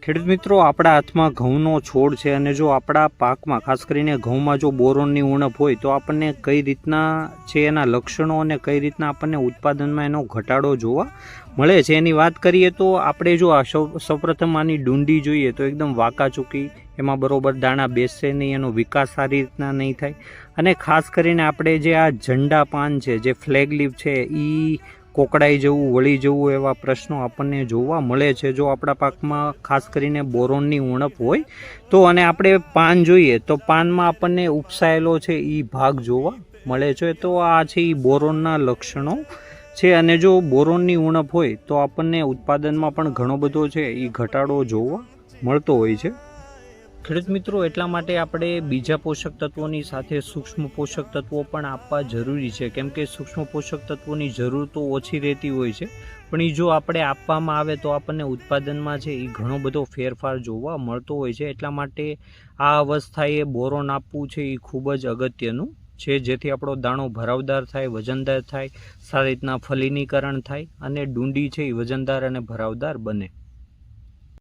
ખેડૂત મિત્રો, આપણા હાથમાં ઘઉંનો છોડ છે અને જો આપણા પાકમાં ખાસ કરીને ઘઉંમાં જો બોરોનની ઉણપ હોય તો આપણને કઈ રીતના છે એના લક્ષણો અને કઈ રીતના આપણને ઉત્પાદનમાં એનો ઘટાડો જોવા મળે છે એની વાત કરીએ તો આપણે જો આ સૌપ્રથમ આની ડુંડી જોઈએ તો એકદમ વાંકાચૂકી, એમાં બરોબર દાણા બેસશે નહીં, એનો વિકાસ સારી રીતના નહીં થાય. અને ખાસ કરીને આપણે જે આ ઝંડા પાન છે, જે ફ્લેગ લીફ છે, એ કોકડાઈ જવું, વળી જવું એવા પ્રશ્નો આપણને જોવા મળે છે જો આપણા પાકમાં ખાસ કરીને બોરોનની ઉણપ હોય તો. અને આપણે પાન જોઈએ તો પાનમાં આપણને ઉપસાયેલો છે એ ભાગ જોવા મળે છે. તો આ છે એ બોરોનના લક્ષણો છે. અને જો બોરોનની ઉણપ હોય તો આપણને ઉત્પાદનમાં પણ ઘણો બધો છે એ ઘટાડો જોવા મળતો હોય છે. ખેડૂત મિત્રો, એટલા માટે આપણે બીજા પોષક તત્વોની સાથે સૂક્ષ્મ પોષક તત્વો પણ આપવા જરૂરી છે, કેમ કે સૂક્ષ્મ પોષક તત્વોની જરૂર તો ઓછી રહેતી હોય છે, પણ એ જો આપણે આપવામાં આવે તો આપણને ઉત્પાદનમાં છે એ ઘણો બધો ફેરફાર જોવા મળતો હોય છે. એટલા માટે આ અવસ્થાએ બોરોન આપવું છે એ ખૂબ જ અગત્યનું છે, જેથી આપણો દાણો ભરાવદાર થાય, વજનદાર થાય, સારી રીતના ફલિનીકરણ થાય અને ડુંડી છે એ વજનદાર અને ભરાવદાર બને.